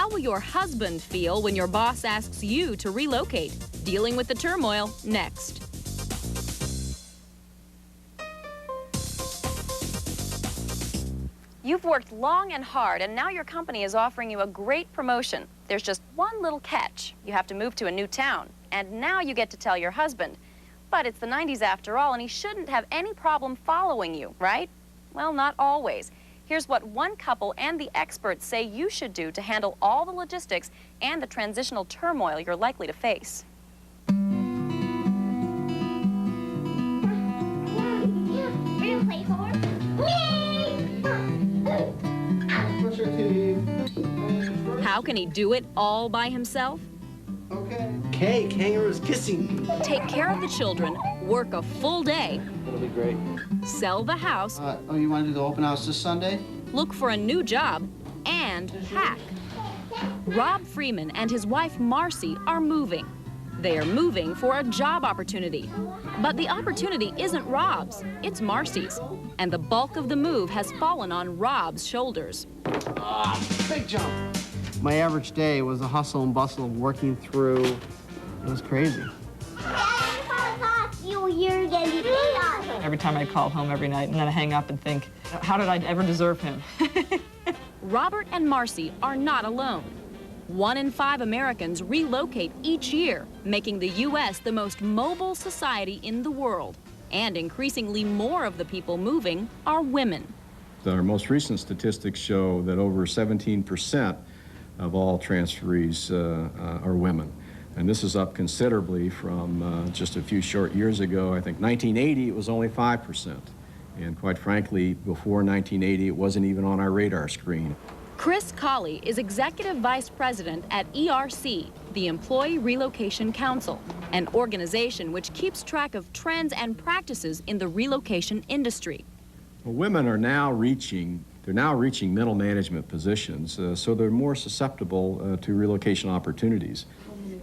How will your husband feel when your boss asks you to relocate? Dealing with the turmoil next. You've worked long and hard, and now your company is offering you a great promotion. There's just one little catch. You have to move to a new town, and now you get to tell your husband. But it's the 90s after all, and he shouldn't have any problem following you, right? Well, not always. Here's what one couple and the experts say you should do to handle all the logistics and the transitional turmoil you're likely to face. How can he do it all by himself? Okay. Hey, kangaroo's kissing. Take care of the children, work a full day. That'll be great. Sell the house. Oh, you want to do the open house this Sunday? Look for a new job, and pack. Rob Freeman and his wife Marcy are moving. They are moving for a job opportunity. But the opportunity isn't Rob's, it's Marcy's. And the bulk of the move has fallen on Rob's shoulders. Big jump. My average day was the hustle and bustle of working through. It was crazy. Every time I call home every night and then I hang up and think, how did I ever deserve him? Robert and Marcy are not alone. 1 in 5 Americans relocate each year, making the U.S. the most mobile society in the world. And increasingly more of the people moving are women. Our most recent statistics show that over 17% of all transferees are women. And this is up considerably from just a few short years ago. I think 1980, it was only 5%. And quite frankly, before 1980, it wasn't even on our radar screen. Chris Colley is Executive Vice President at ERC, the Employee Relocation Council, an organization which keeps track of trends and practices in the relocation industry. Well, women are now reaching middle management positions, so they're more susceptible to relocation opportunities.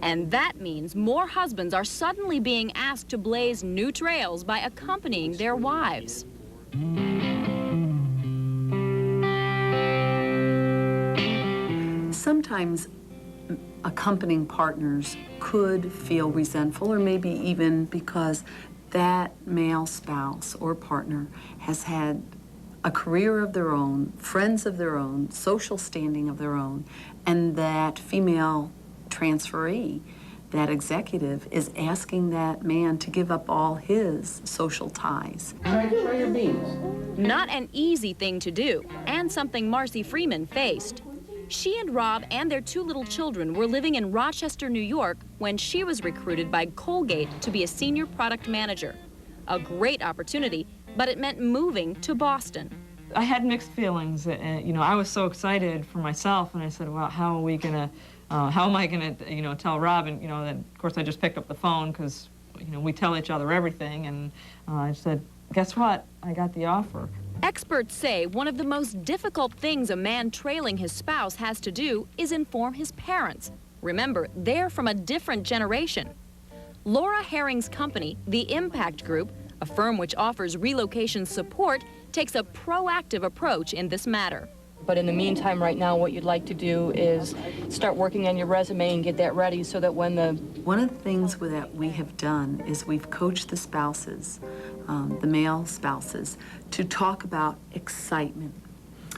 And that means more husbands are suddenly being asked to blaze new trails by accompanying their wives. Sometimes accompanying partners could feel resentful, or maybe even because that male spouse or partner has had a career of their own, friends of their own, social standing of their own, and that female transferee, that executive, is asking that man to give up all his social ties. Try your beans. Not an easy thing to do, and something Marcy Freeman faced. She and Rob and their 2 little children were living in Rochester, New York, when she was recruited by Colgate to be a senior product manager. A great opportunity, but it meant moving to Boston. I had mixed feelings. You know, I was so excited for myself, and I said, well, how am I gonna, tell Rob? And, then, of course, I just picked up the phone because, we tell each other everything, and I said, guess what? I got the offer. Experts say one of the most difficult things a man trailing his spouse has to do is inform his parents. Remember, they're from a different generation. Laura Herring's company, the Impact Group, a firm which offers relocation support, takes a proactive approach in this matter. But in the meantime, right now, what you'd like to do is start working on your resume and get that ready so that when the... One of the things that we have done is we've coached the spouses, the male spouses, to talk about excitement.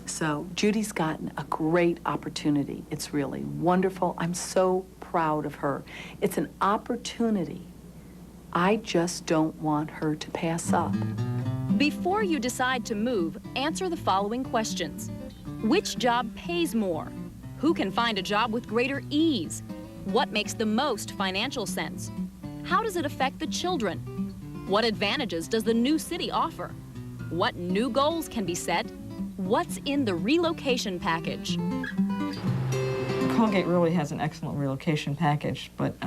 So Judy's gotten a great opportunity. It's really wonderful. I'm so proud of her. It's an opportunity I just don't want her to pass up. Before you decide to move, answer the following questions. Which job pays more? Who can find a job with greater ease? What makes the most financial sense? How does it affect the children? What advantages does the new city offer? What new goals can be set? What's in the relocation package? Colgate really has an excellent relocation package, but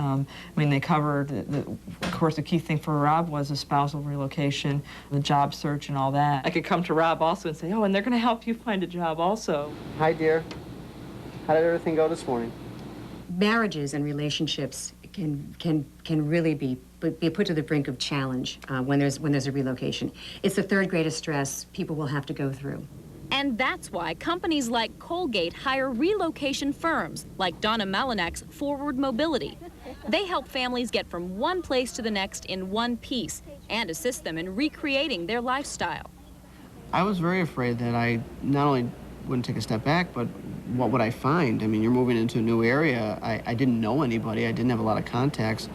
they covered, of course, the key thing for Rob was the spousal relocation, the job search and all that. I could come to Rob also and say, oh, and they're going to help you find a job also. Hi, dear. How did everything go this morning? Marriages and relationships can really be put to the brink of challenge when there's a relocation. It's the 3rd greatest stress people will have to go through. And that's why companies like Colgate hire relocation firms like Donna Malinak's Forward Mobility. They help families get from one place to the next in one piece and assist them in recreating their lifestyle. I was very afraid that I not only wouldn't take a step back, but what would I find? I mean, you're moving into a new area. I didn't know anybody. I didn't have a lot of contacts.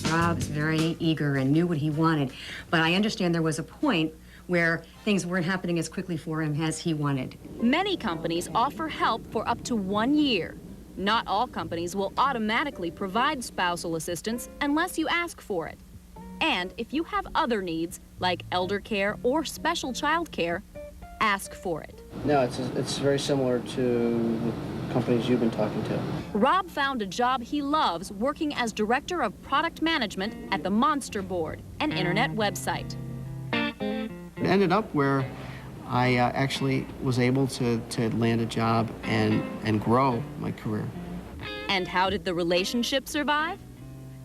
Rob was very eager and knew what he wanted, but I understand there was a point where things weren't happening as quickly for him as he wanted. Many companies offer help for up to 1 year. Not all companies will automatically provide spousal assistance unless you ask for it. And if you have other needs, like elder care or special child care, ask for it. No, it's very similar to the companies you've been talking to. Rob found a job he loves working as Director of Product Management at the Monster Board, an internet website. It ended up where I actually was able to land a job and grow my career. And how did the relationship survive?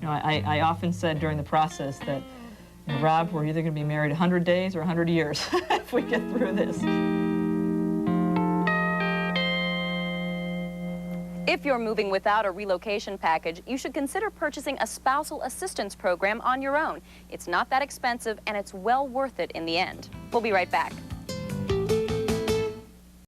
You know, I often said during the process that, you know, Rob, we're either going to be married 100 days or 100 years if we get through this. If you're moving without a relocation package, you should consider purchasing a spousal assistance program on your own. It's not that expensive, and it's well worth it in the end. We'll be right back.